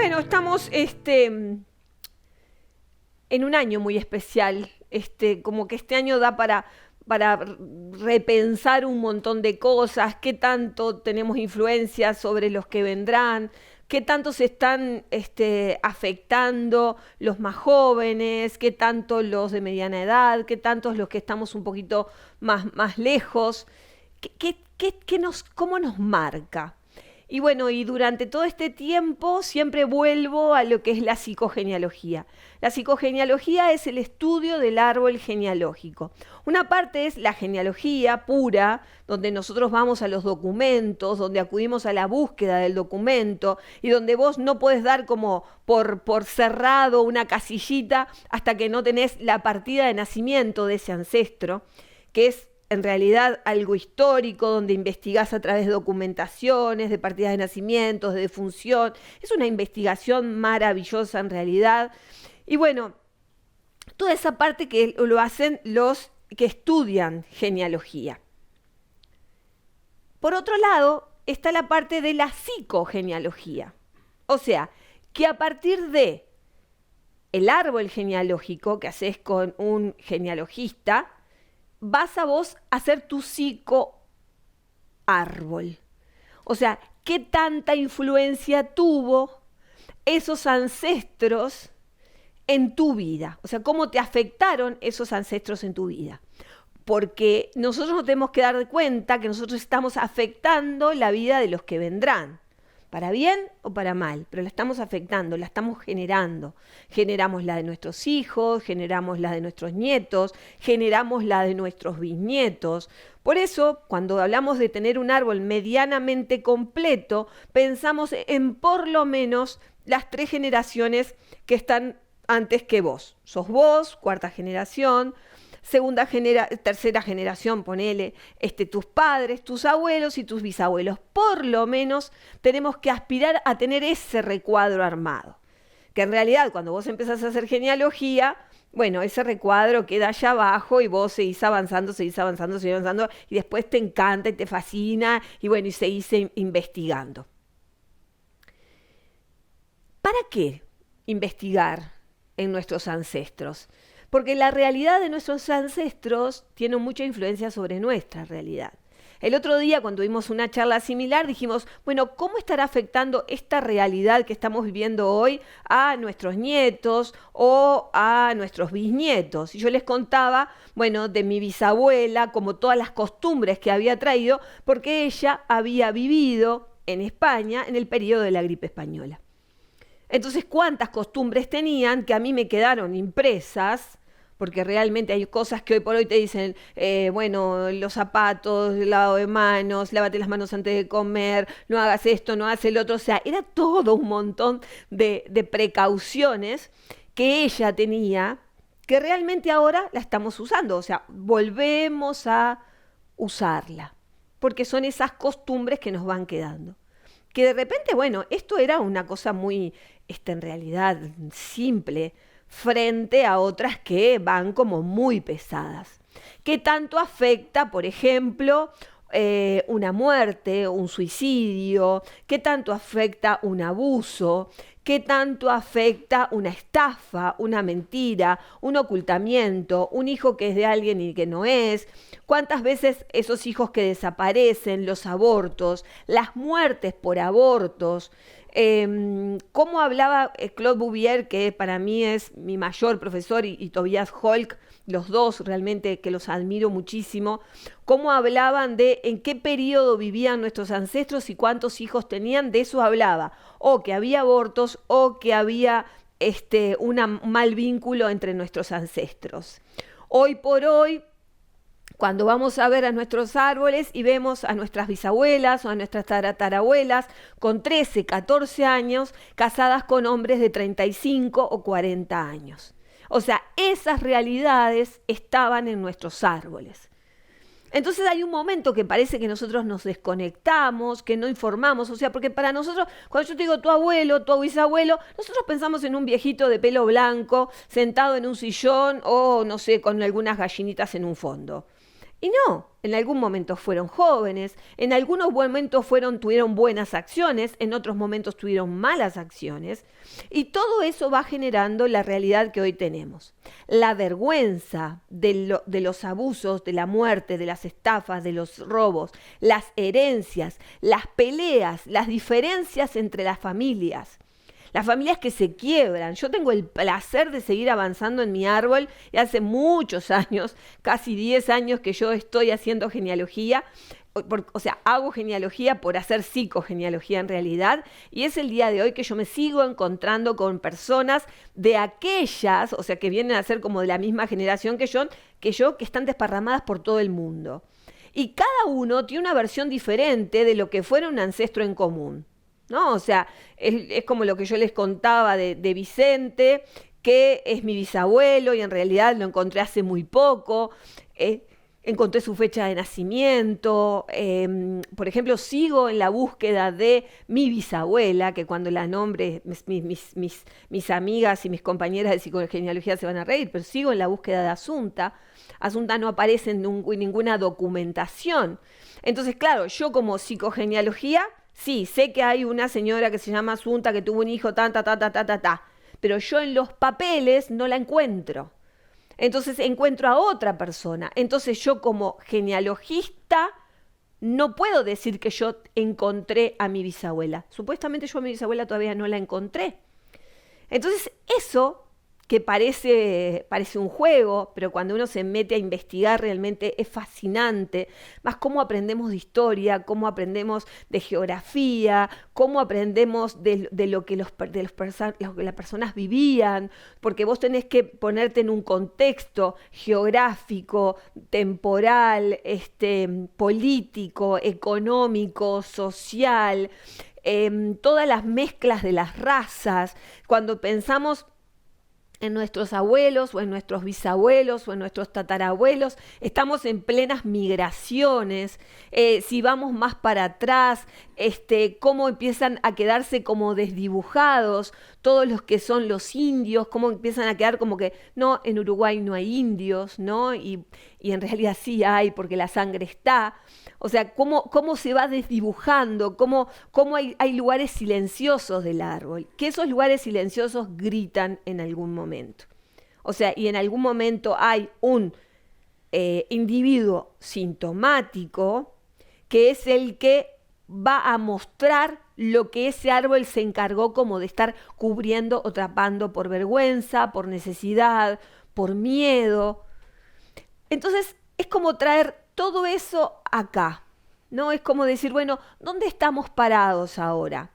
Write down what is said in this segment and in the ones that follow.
Bueno, estamos en un año muy especial. Como que este año da para repensar un montón de cosas, qué tanto tenemos influencia sobre los que vendrán, qué tanto se están afectando los más jóvenes, qué tanto los de mediana edad, qué tantos los que estamos un poquito más lejos, cómo nos marca. Y bueno, y durante todo este tiempo siempre vuelvo a lo que es la psicogenealogía. La psicogenealogía es el estudio del árbol genealógico. Una parte es la genealogía pura, donde nosotros vamos a los documentos, donde acudimos a la búsqueda del documento y donde vos no podés dar como por cerrado una casillita hasta que no tenés la partida de nacimiento de ese ancestro, que es en realidad algo histórico, donde investigás a través de documentaciones, de partidas de nacimientos, de defunción. Es una investigación maravillosa en realidad. Y bueno, toda esa parte que lo hacen los que estudian genealogía. Por otro lado, está la parte de la psicogenealogía. O sea, que a partir de el árbol genealógico que haces con un genealogista, vas a vos a hacer tu psicoárbol. O sea, ¿qué tanta influencia tuvo esos ancestros en tu vida? O sea, ¿cómo te afectaron esos ancestros en tu vida? Porque nosotros nos tenemos que dar cuenta que nosotros estamos afectando la vida de los que vendrán. Para bien o para mal, pero la estamos afectando, la estamos generando. Generamos la de nuestros hijos, generamos la de nuestros nietos, generamos la de nuestros bisnietos. Por eso, cuando hablamos de tener un árbol medianamente completo, pensamos en por lo menos las 3 generaciones que están antes que vos. Sos vos, 4ª generación, tercera generación, ponele, tus padres, tus abuelos y tus bisabuelos. Por lo menos tenemos que aspirar a tener ese recuadro armado. Que en realidad cuando vos empezás a hacer genealogía, bueno, ese recuadro queda allá abajo y vos seguís avanzando y después te encanta y te fascina y bueno, y seguís investigando. ¿Para qué investigar en nuestros ancestros? Porque la realidad de nuestros ancestros tiene mucha influencia sobre nuestra realidad. El otro día, cuando tuvimos una charla similar, dijimos, bueno, ¿cómo estará afectando esta realidad que estamos viviendo hoy a nuestros nietos o a nuestros bisnietos? Y yo les contaba, bueno, de mi bisabuela, como todas las costumbres que había traído, porque ella había vivido en España en el periodo de la gripe española. Entonces, ¿cuántas costumbres tenían que a mí me quedaron impresas? Porque realmente hay cosas que hoy por hoy te dicen, bueno, los zapatos, el lavado de manos, lávate las manos antes de comer, no hagas esto, no hagas el otro. O sea, era todo un montón de precauciones que ella tenía, que realmente ahora la estamos usando. O sea, volvemos a usarla, porque son esas costumbres que nos van quedando. Que de repente, bueno, esto era una cosa muy, en realidad, simple, frente a otras que van como muy pesadas. ¿Qué tanto afecta, por ejemplo, una muerte, un suicidio? ¿Qué tanto afecta un abuso? ¿Qué tanto afecta una estafa, una mentira, un ocultamiento, un hijo que es de alguien y que no es? ¿Cuántas veces esos hijos que desaparecen, los abortos, las muertes por abortos? ¿Cómo hablaba Claude Bouvier, que para mí es mi mayor profesor, y Tobias Holk, los dos realmente que los admiro muchísimo? ¿Cómo hablaban de en qué periodo vivían nuestros ancestros y cuántos hijos tenían? De eso hablaba. O que había abortos o que había un mal vínculo entre nuestros ancestros. Hoy por hoy, cuando vamos a ver a nuestros árboles y vemos a nuestras bisabuelas o a nuestras tatarabuelas con 13, 14 años casadas con hombres de 35 o 40 años. O sea, esas realidades estaban en nuestros árboles. Entonces hay un momento que parece que nosotros nos desconectamos, que no informamos, o sea, porque para nosotros, cuando yo te digo tu abuelo, tu bisabuelo, nosotros pensamos en un viejito de pelo blanco, sentado en un sillón o, no sé, con algunas gallinitas en un fondo. Y no, en algún momento fueron jóvenes, en algunos momentos tuvieron buenas acciones, en otros momentos tuvieron malas acciones, y todo eso va generando la realidad que hoy tenemos. La vergüenza de los abusos, de la muerte, de las estafas, de los robos, las herencias, las peleas, las diferencias entre las familias que se quiebran. Yo tengo el placer de seguir avanzando en mi árbol y hace muchos años, casi 10 años que yo estoy haciendo genealogía, o sea, hago genealogía por hacer psicogenealogía en realidad, y es el día de hoy que yo me sigo encontrando con personas de aquellas, o sea, que vienen a ser como de la misma generación que están desparramadas por todo el mundo. Y cada uno tiene una versión diferente de lo que fuera un ancestro en común, ¿no? O sea, es como lo que yo les contaba de Vicente, que es mi bisabuelo y en realidad lo encontré hace muy poco. Encontré su fecha de nacimiento. Por ejemplo, sigo en la búsqueda de mi bisabuela, que cuando la nombre, mis amigas y mis compañeras de psicogenealogía se van a reír, pero sigo en la búsqueda de Asunta. Asunta no aparece en ninguna documentación. Entonces, claro, yo como psicogenealogía, sí, sé que hay una señora que se llama Asunta que tuvo un hijo, pero yo en los papeles no la encuentro. Entonces encuentro a otra persona. Entonces yo como genealogista no puedo decir que yo encontré a mi bisabuela. Supuestamente yo a mi bisabuela todavía no la encontré. Entonces eso que parece un juego, pero cuando uno se mete a investigar realmente es fascinante, más cómo aprendemos de historia, cómo aprendemos de geografía, cómo aprendemos de lo que las personas vivían, porque vos tenés que ponerte en un contexto geográfico, temporal, político, económico, social, todas las mezclas de las razas. Cuando pensamos en nuestros abuelos o en nuestros bisabuelos o en nuestros tatarabuelos, estamos en plenas migraciones. Si vamos más para atrás, cómo empiezan a quedarse como desdibujados todos los que son los indios, cómo empiezan a quedar como que, no, en Uruguay no hay indios, ¿no? Y en realidad sí hay, porque la sangre está. O sea, cómo se va desdibujando, cómo hay lugares silenciosos del árbol, que esos lugares silenciosos gritan en algún momento. O sea, y en algún momento hay un individuo sintomático que es el que va a mostrar lo que ese árbol se encargó como de estar cubriendo o tapando por vergüenza, por necesidad, por miedo. Entonces, es como traer todo eso acá, ¿no? Es como decir, bueno, ¿dónde estamos parados ahora?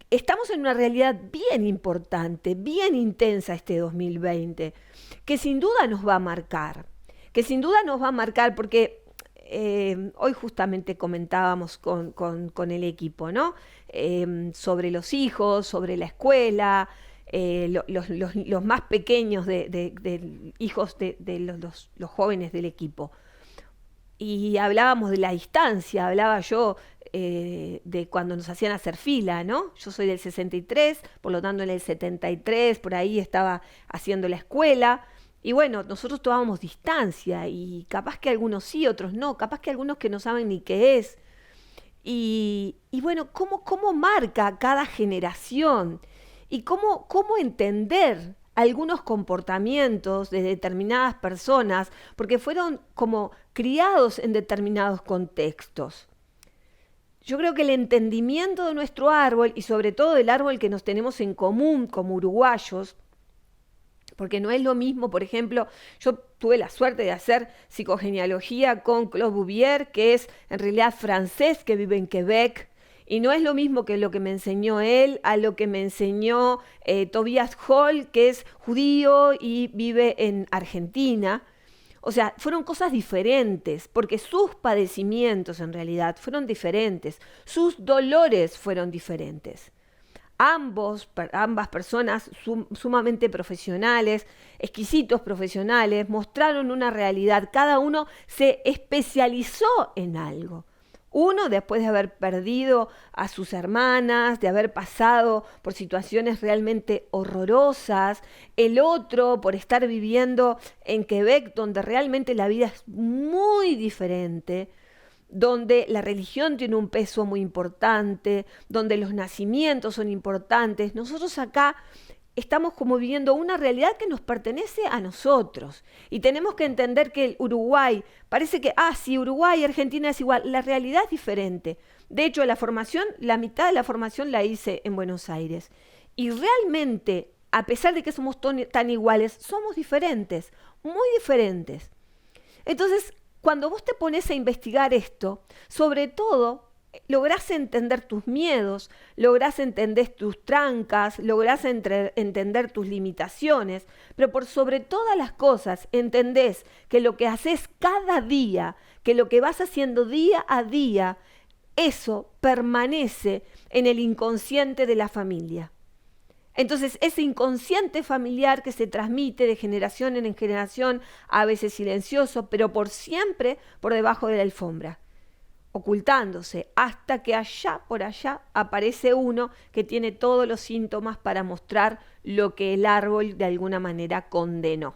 Estamos en una realidad bien importante, bien intensa este 2020, que sin duda nos va a marcar, porque hoy justamente comentábamos con el equipo, ¿no? Sobre los hijos, sobre la escuela, los más pequeños de hijos de los jóvenes del equipo. Y hablábamos de la distancia, hablaba yo de cuando nos hacían hacer fila, ¿no? Yo soy del 63, por lo tanto en el 73, por ahí estaba haciendo la escuela. Y bueno, nosotros tomábamos distancia y capaz que algunos sí, otros no, capaz que algunos que no saben ni qué es. Y bueno, ¿cómo marca cada generación? Y cómo entender algunos comportamientos de determinadas personas, porque fueron como criados en determinados contextos. Yo creo que el entendimiento de nuestro árbol, y sobre todo del árbol que nos tenemos en común como uruguayos, porque no es lo mismo, por ejemplo, yo tuve la suerte de hacer psicogenealogía con Claude Bouvier, que es en realidad francés, que vive en Quebec, y no es lo mismo que lo que me enseñó él a lo que me enseñó Tobias Hall, que es judío y vive en Argentina. O sea, fueron cosas diferentes, porque sus padecimientos en realidad fueron diferentes, sus dolores fueron diferentes. Ambas personas sumamente profesionales, exquisitos profesionales, mostraron una realidad, cada uno se especializó en algo. Uno después de haber perdido a sus hermanas, de haber pasado por situaciones realmente horrorosas. El otro por estar viviendo en Quebec, donde realmente la vida es muy diferente, donde la religión tiene un peso muy importante, donde los nacimientos son importantes. Nosotros acá estamos como viviendo una realidad que nos pertenece a nosotros. Y tenemos que entender que el Uruguay, parece que, sí, Uruguay y Argentina es igual. La realidad es diferente. De hecho, la mitad de la formación la hice en Buenos Aires. Y realmente, a pesar de que somos tan iguales, somos diferentes, muy diferentes. Entonces, cuando vos te pones a investigar esto, sobre todo lográs entender tus miedos, lográs entender tus trancas, lográs entender tus limitaciones, pero por sobre todas las cosas entendés que lo que haces cada día, que lo que vas haciendo día a día, eso permanece en el inconsciente de la familia. Entonces, ese inconsciente familiar que se transmite de generación en generación, a veces silencioso, pero por siempre por debajo de la alfombra, ocultándose, hasta que por allá, aparece uno que tiene todos los síntomas para mostrar lo que el árbol de alguna manera condenó.